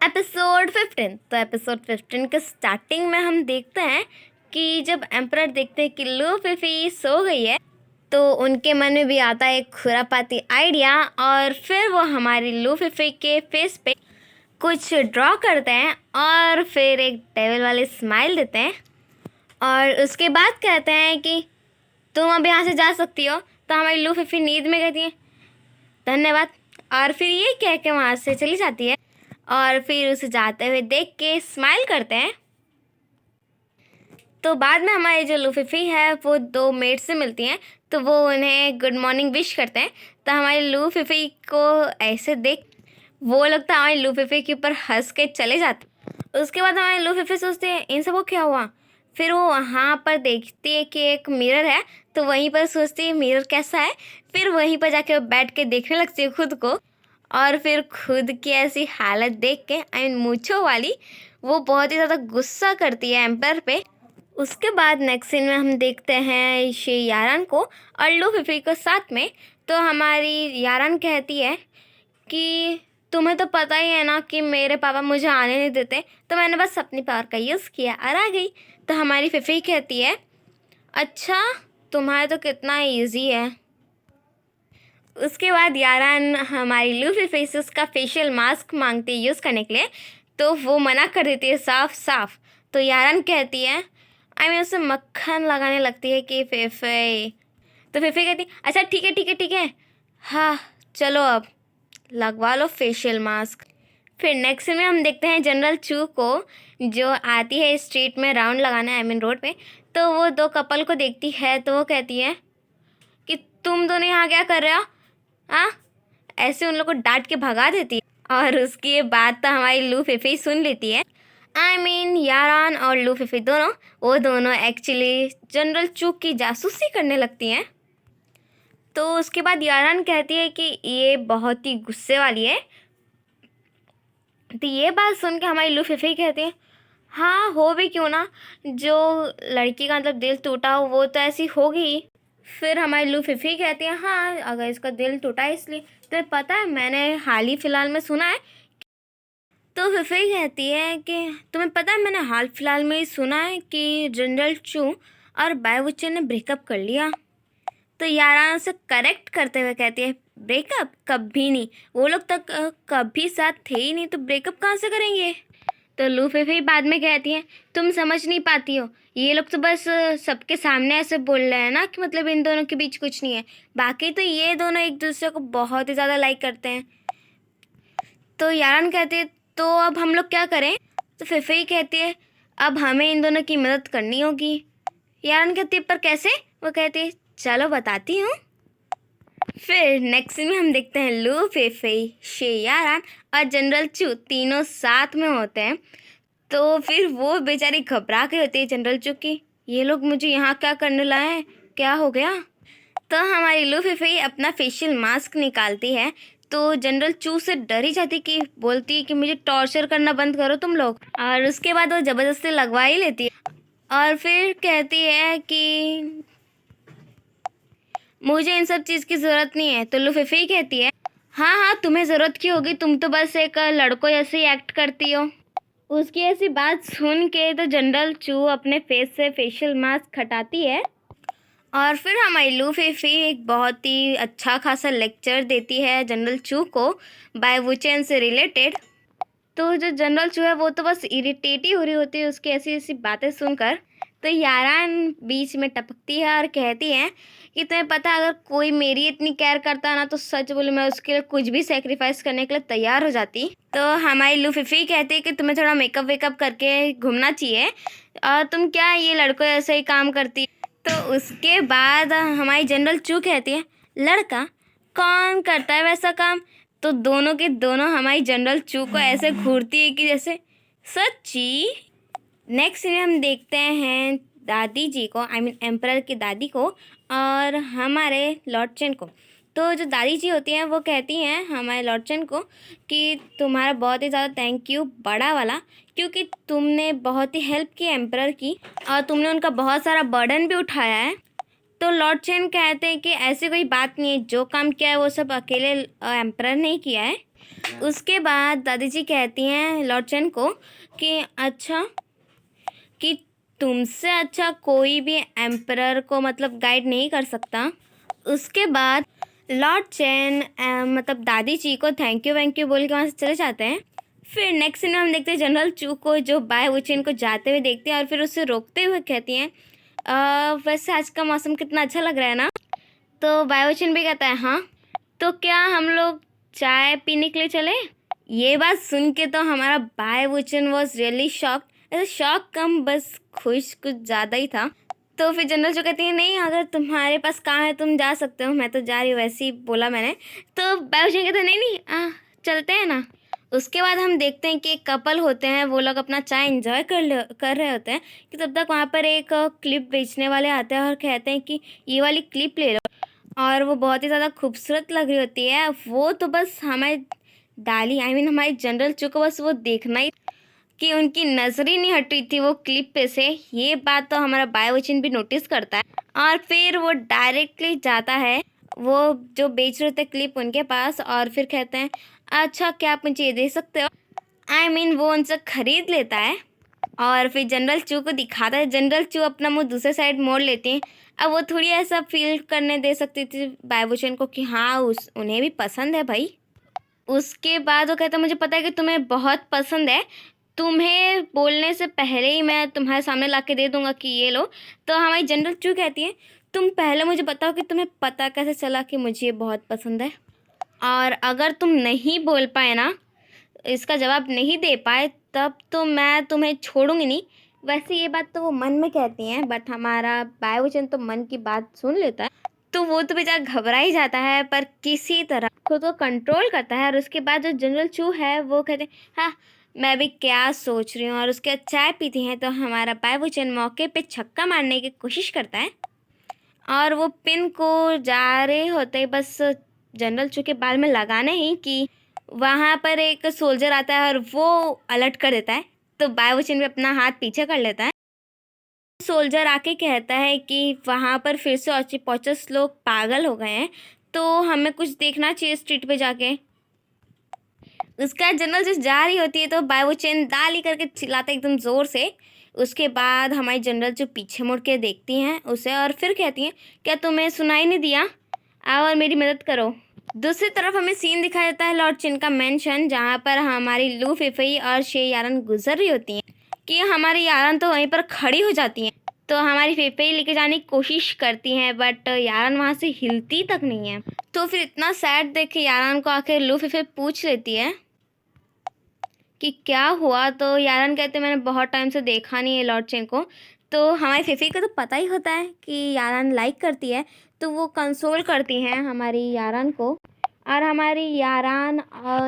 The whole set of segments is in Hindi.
एपिसोड 15। तो एपिसोड 15 के स्टार्टिंग में हम देखते हैं कि जब एम्परर देखते हैं कि लू फिफी सो गई है तो उनके मन में भी आता है एक खुरापाती आइडिया, और फिर वो हमारी लू फिफी के फेस पे कुछ ड्रॉ करते हैं और फिर एक डेविल वाली स्माइल देते हैं और उसके बाद कहते हैं कि तुम अब यहाँ से जा सकती हो। तो हमारी लू फिफी नींद में कहती है धन्यवाद, और फिर ये कह के वहाँ से चली जाती है और फिर उसे जाते हुए देख के स्माइल करते हैं। तो बाद में हमारी जो लू फिफी है वो दो मेट से मिलती हैं, तो वो उन्हें गुड मॉर्निंग विश करते हैं। तो हमारी लू फिफी को ऐसे देख वो लोग तो हमारी लू फिफी के ऊपर हंस के चले जाते। उसके बाद हमारी लू फिफी सोचती है इन सबको क्या हुआ। फिर वो वहाँ पर देखती है कि एक मिरर है, तो वहीं पर सोचती है मिरर कैसा है। फिर वहीं पर जाके बैठ के देखने लगती है खुद को, और फिर खुद की ऐसी हालत देख के मूंछों वाली वो बहुत ही ज़्यादा गुस्सा करती है एम्पर पे। उसके बाद नेक्स्ट सीन में हम देखते हैं शे यारान को और लू फिफी को साथ में। तो हमारी यारान कहती है कि तुम्हें तो पता ही है ना कि मेरे पापा मुझे आने नहीं देते, तो मैंने बस अपनी पावर का यूज़ किया और आ गई। तो हमारी फिफी कहती है अच्छा, तुम्हारा तो कितना ईजी है। उसके बाद यारान हमारी लू फिफी से उसका फेशियल मास्क मांगती है यूज़ करने के लिए, तो वो मना कर देती है साफ साफ। तो यारान कहती है उसे मक्खन लगाने लगती है कि फिफी। तो फिफी कहती है अच्छा ठीक है ठीक है ठीक है, हाँ चलो अब लगवा लो फेशियल मास्क। फिर नेक्स्ट में हम देखते हैं जनरल चू को, जो आती है स्ट्रीट में राउंड लगाने रोड पे। तो वो दो कपल को देखती है तो वो कहती है कि तुम दोनों यहाँ क्या कर रहे हो। हाँ, ऐसे उन लोग को डांट के भगा देती है। और उसकी ये बात तो हमारी लू फिफी सुन लेती है। यारान और लू फिफी वो दोनों एक्चुअली जनरल चू की जासूसी करने लगती हैं। तो उसके बाद यारान कहती है कि ये बहुत ही गुस्से वाली है। तो ये बात सुन के हमारी लू फिफी कहती है हाँ हो भी क्यों ना, जो लड़की का मतलब दिल टूटा हो वो तो ऐसी होगी। फिर हमारी लू फिफी कहती है हाँ अगर इसका दिल टूटा है इसलिए, तो पता है मैंने हाल ही फिलहाल में सुना है। तो फिफी कहती है कि तुम्हें पता है मैंने हाल फिलहाल में ही सुना है कि जनरल चू और बायवुचन ने ब्रेकअप कर लिया। तो यारान से करेक्ट करते हुए कहती है ब्रेकअप कभी नहीं, वो लोग तक कभी साथ थे ही नहीं, तो ब्रेकअप कहाँ से करेंगे। तो लू फिफी बाद में कहती है तुम समझ नहीं पाती हो, ये लोग तो बस सबके सामने ऐसे बोल रहे हैं ना कि मतलब इन दोनों के बीच कुछ नहीं है, बाकी तो ये दोनों एक दूसरे को बहुत ही ज़्यादा लाइक करते हैं। तो यारान कहती है तो अब हम लोग क्या करें। तो फिफी कहती है अब हमें इन दोनों की मदद करनी होगी। यारान कहती है पर कैसे। वो कहती है चलो बताती हूँ। फिर नेक्स्ट में हम देखते हैं लू फिफी, शे यारान और जनरल चू तीनों साथ में होते हैं। तो फिर वो बेचारी घबरा के होती है जनरल चू की ये लोग मुझे यहाँ क्या करने लाए हैं, क्या हो गया। तो हमारी लू फिफी अपना फेशियल मास्क निकालती है, तो जनरल चू से डर ही जाती कि बोलती है कि मुझे टॉर्चर करना बंद करो तुम लोग, और उसके बाद वो ज़बरदस्ती लगवा ही लेती है। और फिर कहती है कि मुझे इन सब चीज़ की ज़रूरत नहीं है। तो लू फिफी कहती है हाँ हाँ तुम्हें ज़रूरत की होगी, तुम तो बस एक लड़कों जैसे ही एक्ट करती हो। उसकी ऐसी बात सुन के तो जनरल चू अपने फेस से फेशियल मास्क हटाती है, और फिर हमारी लू फिफी एक बहुत ही अच्छा खासा लेक्चर देती है जनरल चू को बायवुचन से रिलेटेड। तो जो जनरल चू है वो तो बस इरिटेट ही हो रही होती है उसकी ऐसी ऐसी बातें सुनकर। तो यारान बीच में टपकती है और कहती है कि तुम्हें पता है अगर कोई मेरी इतनी केयर करता है ना तो सच बोले मैं उसके लिए कुछ भी सेक्रीफाइस करने के लिए तैयार हो जाती। तो हमारी लू फिफी कहती है कि तुम्हें थोड़ा मेकअप वेकअप करके घूमना चाहिए, और तुम क्या ये लड़कों ऐसे ही काम करती। तो उसके बाद हमारी जनरल चू कहती है लड़का कौन करता है वैसा काम। तो दोनों के दोनों हमारी जनरल चू को ऐसे घूरती है कि जैसे सच्ची। नेक्स्ट में हम देखते हैं दादी जी को, एम्परर की दादी को और हमारे लॉर्ड चेन को। तो जो दादी जी होती हैं वो कहती हैं हमारे लॉर्ड चेन को कि तुम्हारा बहुत ही ज़्यादा थैंक यू बड़ा वाला, क्योंकि तुमने बहुत ही हेल्प की एम्परर की और तुमने उनका बहुत सारा बर्डन भी उठाया है। तो लॉर्ड चेन कहते हैं कि ऐसी कोई बात नहीं है, जो काम किया है वो सब अकेले एम्परर ने किया है। उसके बाद दादी जी कहती हैं लॉर्ड चेन को कि अच्छा कि तुमसे अच्छा कोई भी एम्परर को मतलब गाइड नहीं कर सकता। उसके बाद लॉर्ड चेन मतलब दादी जी को थैंक यू बोल के वहाँ से चले जाते हैं। फिर नेक्स्ट सीन में हम देखते हैं जनरल चू को जो बाय वुचेन को जाते हुए देखते हैं और फिर उसे रोकते हुए कहती हैं वैसे आज का मौसम कितना अच्छा लग रहा है ना। तो बाय वुचेन भी कहता है हाँ, तो क्या हम लोग चाय पीने के लिए चले। ये बात सुन के तो हमारा बाय वुचेन वॉज रियली शॉक्ड। ऐसे शॉक कम बस खुश कुछ ज़्यादा ही था। तो फिर जनरल जो कहती है नहीं अगर तुम्हारे पास काम है तुम जा सकते हो, मैं तो जा रही हूँ वैसे ही बोला मैंने। तो बाय वुचेन कहते हैं नहीं चलते हैं ना। उसके बाद हम देखते हैं कि एक कपल होते हैं, वो लोग अपना चाय एंजॉय कर रहे होते हैं कि तब तक वहाँ पर एक क्लिप बेचने वाले आते हैं और कहते हैं कि ये वाली क्लिप ले लो। और वो बहुत ही ज़्यादा खूबसूरत लग रही होती है। वो तो बस हमारे डाली हमारी जनरल चू को बस वो देखना ही कि उनकी नज़र ही नहीं हट रही थी वो क्लिप पे से। ये बात तो हमारा बाय वुचेन भी नोटिस करता है और फिर वो डायरेक्टली जाता है वो जो बेच रहे थे क्लिप उनके पास और फिर कहते हैं अच्छा क्या आप मुझे ये दे सकते हो। वो उनसे ख़रीद लेता है और फिर जनरल चू को दिखाता है। जनरल चू अपना मुंह दूसरे साइड मोड़ लेती हैं। अब वो थोड़ी ऐसा फील करने दे सकती थी बाय वुचेन को कि हाँ उन्हें भी पसंद है भाई। उसके बाद वो कहता है मुझे पता है कि तुम्हें बहुत पसंद है, तुम्हें बोलने से पहले ही मैं तुम्हारे सामने ला के दे दूँगा कि ये लो। तो हमारी जनरल चू कहती है तुम पहले मुझे बताओ कि तुम्हें पता कैसे चला कि मुझे ये बहुत पसंद है। और अगर तुम नहीं बोल पाए ना, इसका जवाब नहीं दे पाए, तब तो मैं तुम्हें छोड़ूंगी नहीं। वैसे ये बात तो वो मन में कहती हैं बट हमारा बाय वुचेन तो मन की बात सुन लेता है। तो वो तो बेचारा घबरा ही जाता है पर किसी तरह खुद को कंट्रोल करता है। और उसके बाद जो जनरल चू है वो कहते हैं हाँ मैं भी क्या सोच रही हूँ। और उसके बाद चाय पीती हैं तो हमारा बाय वुचेन मौके पे छक्का मारने की कोशिश करता है और वो पिन को जा रहे होते बस जनरल चू के बाल में लगाने ही कि वहाँ पर एक सोल्जर आता है और वो अलर्ट कर देता है। तो बाय वुचेन भी अपना हाथ पीछे कर लेता है। सोल्जर आके कहता है कि वहाँ पर फिर से ऑचिपोचस लोग पागल हो गए हैं तो हमें कुछ देखना चाहिए स्ट्रीट पे जाके। उसका जनरल जस्ट जा रही होती है तो बाय वुचेन दाली करके चिल्लाता है एकदम ज़ोर से। उसके बाद हमारी जनरल जो पीछे मुड़ के देखती हैं उसे और फिर कहती हैं क्या तुम्हें सुनाई नहीं दिया, आओ और मेरी मदद करो। दूसरी तरफ हमें सीन दिखाया जाता है लॉर्ड चिन का मेंशन जहाँ पर हमारी लू फिफई और शे यारन गुजर रही होती हैं कि हमारी यारन तो वहीं पर खड़ी हो जाती हैं। तो हमारी फिफई लेके जाने की कोशिश करती हैं बट यारन वहाँ से हिलती तक नहीं है। तो फिर इतना सैड देख के यारन को आकर लू फिफई पूछ लेती है कि क्या हुआ। तो यारन कहते मैंने बहुत टाइम से देखा नहीं है लॉर्ड चेन को। तो हमारी फिफी को तो पता ही होता है कि यारन लाइक करती है तो वो कंसोल करती हैं हमारी यारन को। और हमारी यारन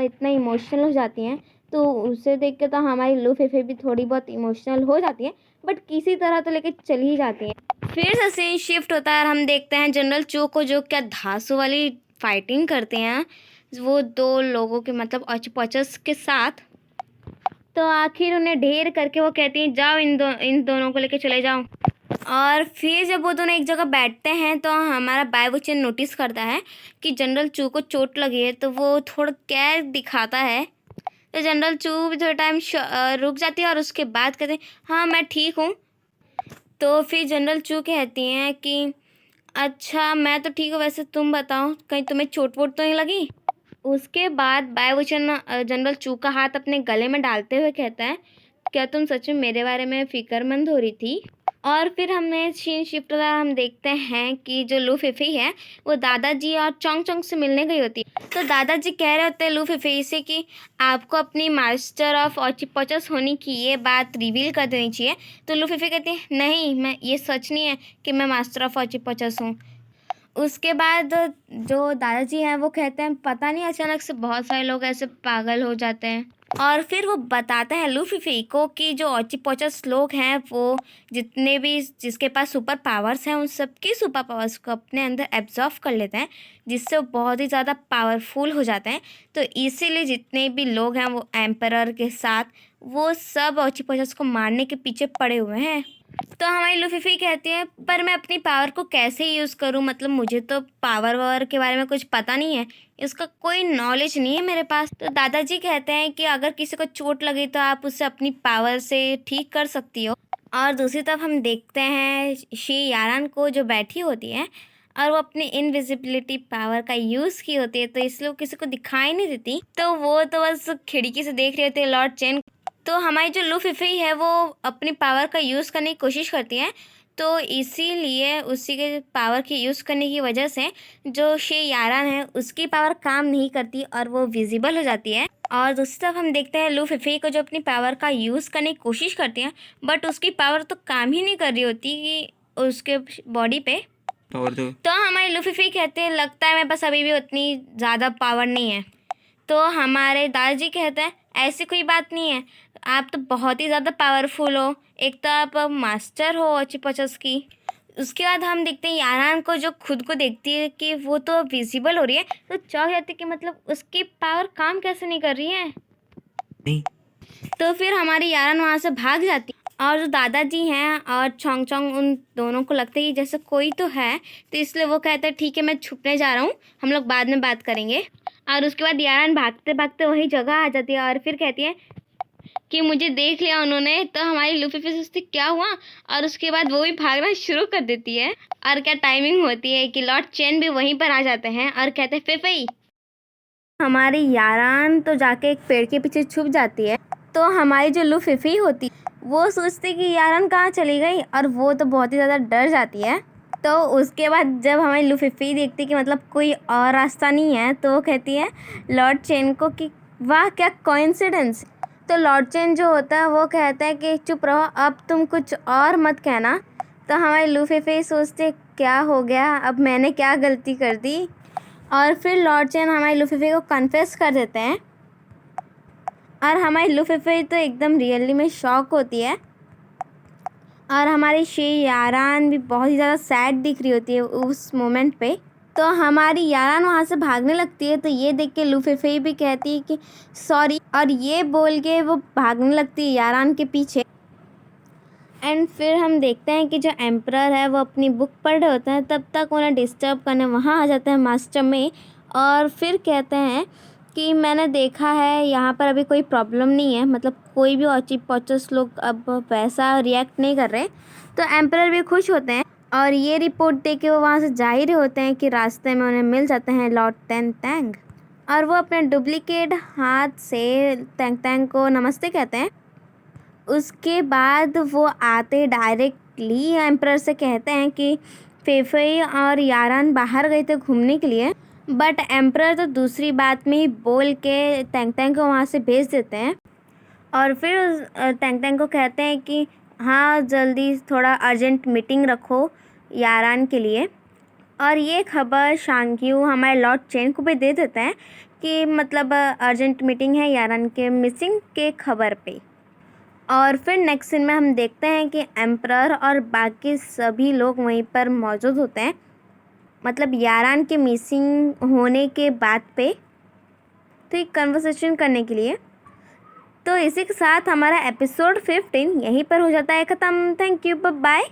इतना इमोशनल हो जाती हैं तो उसे देख के तो हमारी लू फिफी भी थोड़ी बहुत इमोशनल हो जाती हैं बट किसी तरह तो लेके चली ही जाती हैं। फिर से सीन शिफ्ट होता है और हम देखते हैं जनरल चू को जो क्या धांसू वाली फाइटिंग करते हैं वो दो लोगों के मतलब ऑचिपोचस के साथ। तो आखिर उन्हें ढेर करके वो कहती हैं जाओ इन दोनों को लेके चले जाओ। और फिर जब वो दोनों एक जगह बैठते हैं तो हमारा बाय वुचेन नोटिस करता है कि जनरल चू को चोट लगी है तो वो थोड़ा केयर दिखाता है। तो जनरल चू भी थोड़ा टाइम रुक जाती है और उसके बाद कहते हैं हाँ मैं ठीक हूँ। तो फिर जनरल चू कहती हैं कि अच्छा मैं तो ठीक हूँ, वैसे तुम बताओ कहीं तुम्हें चोट वोट तो नहीं लगी। उसके बाद बाय वुचेन जनरल चू का हाथ अपने गले में डालते हुए कहता है क्या तुम सच में मेरे बारे में फ़िक्रमंद हो रही थी। और फिर हमने सीन शिफ्ट होता है, हम देखते हैं कि जो लू फिफी है वो दादाजी और चोंग चोंग से मिलने गई होती है। तो दादाजी कह रहे होते हैं लू फिफी से कि आपको अपनी मास्टर ऑफ ऑचिपोचस होने की ये बात रिवील कर देनी चाहिए। तो लू फिफी कहती है नहीं मैं ये सच नहीं है कि मैं मास्टर ऑफ ऑचिपोचस हूँ। उसके बाद जो दादाजी हैं वो कहते हैं पता नहीं अचानक से बहुत सारे लोग ऐसे पागल हो जाते हैं। और फिर वो बताते हैं लू फिफी को कि जो ऑचिपोचस लोग हैं वो जितने भी जिसके पास सुपर पावर्स हैं उन सबकी सुपर पावर्स को अपने अंदर एब्जॉर्व कर लेते हैं जिससे वो बहुत ही ज़्यादा पावरफुल हो जाते हैं। तो इसीलिए जितने भी लोग हैं वो एम्परर के साथ वो सब ऑचिपोचस को मारने के पीछे पड़े हुए हैं। तो हमारी लूफीफी कहती है पर मैं अपनी पावर को कैसे यूज़ करूं, मतलब मुझे तो पावर वावर के बारे में कुछ पता नहीं है, इसका कोई नॉलेज नहीं है मेरे पास। तो दादाजी कहते हैं कि अगर किसी को चोट लगी तो आप उसे अपनी पावर से ठीक कर सकती हो। और दूसरी तरफ हम देखते हैं शी यारान को जो बैठी होती है और वो अपनी इनविजिबिलिटी पावर का यूज़ की होती है, तो इसलिए वो किसी को दिखाई नहीं देती, तो वो तो बस खिड़की से देख रहे होते हैं लॉर्ड चेन। तो हमारी जो लूफीफी है वो अपनी पावर का यूज़ करने की कोशिश करती है, तो इसीलिए उसी के पावर की यूज़ करने की वजह से जो शे यारान है उसकी पावर काम नहीं करती और वो विजिबल हो जाती है। और दूसरी तरफ हम देखते हैं लूफीफी को जो अपनी पावर का यूज़ करने की कोशिश करती है, बट उसकी पावर तो काम ही नहीं कर रही होती कि उसके बॉडी पे। तो हमारी लूफीफी कहते हैं लगता है मेरे पास अभी भी उतनी ज़्यादा पावर नहीं है। तो हमारे दादाजी कहते हैं ऐसी कोई बात नहीं है, आप तो बहुत ही ज़्यादा पावरफुल हो, एक तो आप मास्टर हो ऑचिपचस की। उसके बाद हम देखते हैं यारान को जो खुद को देखती है कि वो तो विजिबल हो रही है, तो चौंक जाती है कि मतलब उसकी पावर काम कैसे नहीं कर रही है। नहीं तो फिर हमारी यारान वहाँ से भाग जाती है और जो दादाजी हैं और चोंग चोंग उन दोनों को लगता है कि जैसे कोई तो है, तो इसलिए वो कहते हैं ठीक है मैं छुपने जा रहा हूँ, हम लोग बाद में बात करेंगे। और उसके बाद यारान भागते भागते वही जगह आ जाती है और फिर कहती है कि मुझे देख लिया उन्होंने। तो हमारी लूफीफी सोचती क्या हुआ, और उसके बाद वो भी भागना शुरू कर देती है। और क्या टाइमिंग होती है कि लॉर्ड चेन भी वहीं पर आ जाते हैं और कहते हैं फिफी। हमारी यारान तो जाके एक पेड़ के पीछे छुप जाती है, तो हमारी जो लूफीफी होती वो सोचती कि यारान कहाँ चली गई और वो तो बहुत ही ज़्यादा डर जाती है। तो उसके बाद जब हमारी लूफीफी देखती कि मतलब कोई और रास्ता नहीं है, तो वो कहती है लॉर्ड चेन को कि वाह क्या कोइंसिडेंस। तो लॉर्ड चेन जो होता है वो कहता है कि चुप रहो, अब तुम कुछ और मत कहना। तो हमारी लूफीफी सोचते क्या हो गया, अब मैंने क्या गलती कर दी। और फिर लॉर्ड चेन हमारी लूफीफी को कन्फेस कर देते हैं और हमारी लूफीफी तो एकदम रियली में शॉक होती है। और हमारी शे यारान भी बहुत ही ज़्यादा सैड दिख रही होती है उस मोमेंट पे। तो हमारी यारान वहाँ से भागने लगती है, तो ये देख के लूफीफी भी कहती है कि सॉरी, और ये बोल के वो भागने लगती है यारान के पीछे। एंड फिर हम देखते हैं कि जो एम्परर है वो अपनी बुक पढ़ रहे होते हैं, तब तक उन्हें डिस्टर्ब करने वहाँ आ जाते हैं मास्टर में। और फिर कहते हैं कि मैंने देखा है यहाँ पर अभी कोई प्रॉब्लम नहीं है, मतलब कोई भी ऑचिपॉचस लोग अब वैसा रिएक्ट नहीं कर रहे। तो एम्परर भी खुश होते हैं और ये रिपोर्ट दे के वो वहाँ से जा ही रहे होते हैं कि रास्ते में उन्हें मिल जाते हैं लॉर्ड तैंग तैंग, और वो अपने डुप्लीकेट हाथ से तैंग तैंग को नमस्ते कहते हैं। उसके बाद वो आते डायरेक्टली एम्परर से कहते हैं कि फेफई और यारान बाहर गए थे घूमने के लिए, बट एम्परर तो दूसरी बात में ही बोल के तैंग तैंग को वहाँ से भेज देते हैं। और फिर तैंग तैंग को कहते हैं कि हाँ जल्दी थोड़ा अर्जेंट मीटिंग रखो यारान के लिए। और ये खबर शांग्यू हमारे लॉर्ड चेन को भी दे देते हैं कि मतलब अर्जेंट मीटिंग है यारान के मिसिंग के खबर पे। और फिर नेक्स्ट सीन में हम देखते हैं कि एम्परर और बाकी सभी लोग वहीं पर मौजूद होते हैं, मतलब यारान के मिसिंग होने के बात पे, तो एक कन्वर्सेशन करने के लिए। तो इसी के साथ हमारा एपिसोड 15 यहीं पर हो जाता है ख़त्म। Thank you, bye bye.